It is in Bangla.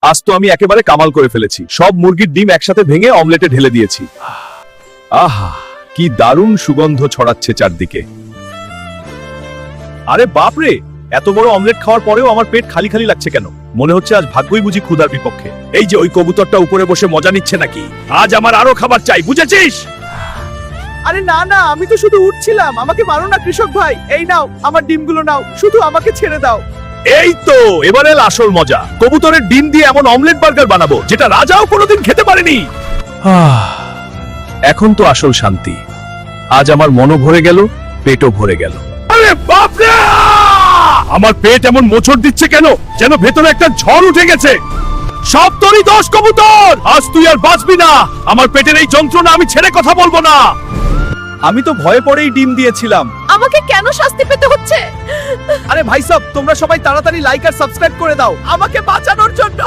আজ তো আমি একেবারে কামাল করে ফেলেছি, সব মুরগির ডিম একসাথে ভেঙে অমলেটে ঢেলে দিয়েছি। আহা, কি দারুণ সুগন্ধ ছড়াচ্ছে চারদিকে। আরে বাপরে, এত বড় অমলেট খাওয়ার পরেও আমার পেট খালি খালি লাগছে কেন? মনে হচ্ছে আজ ভাগ্যই বুঝি ক্ষুধার বিপক্ষে। এই যে ওই কবুতরটা উপরে বসে মজা নিচ্ছে নাকি? আজ আমার আরো খাবার চাই, বুঝেছিস? আরে না না, আমি তো শুধু উঠছিলাম, আমাকে মারো না কৃষক ভাই। এই নাও আমার ডিমগুলো নাও, শুধু আমাকে ছেড়ে দাও। এই তো এবারে এল আসল মজা। কবুতরের ডিম দিয়ে এমন অমলেট বার্গার বানাবো যেটা রাজাও কোনোদিন খেতে পারেনি। এখন তো আসল শান্তি। আজ আমার মনও ভরে গেল, পেটও ভরে গেল। আরে বাপরে, আমার পেট এমন মোচড় দিচ্ছে কেন, যেন ভেতরে একটা ঝড় উঠে গেছে। সব তোরই দোষ কবুতর, আজ তুই আর বাঁচবি না। আমার পেটের এই যন্ত্রণা আমি ছেড়ে কথা বলবো না। আমি তো ভয়ে পড়েই ডিম দিয়েছিলাম। আমাকে কেন শাস্তি পেতে হচ্ছে? আরে ভাই সাব, তোমরা সবাই তাড়াতাড়ি লাইক আর সাবস্ক্রাইব করে দাও আমাকে বাঁচানোর জন্য।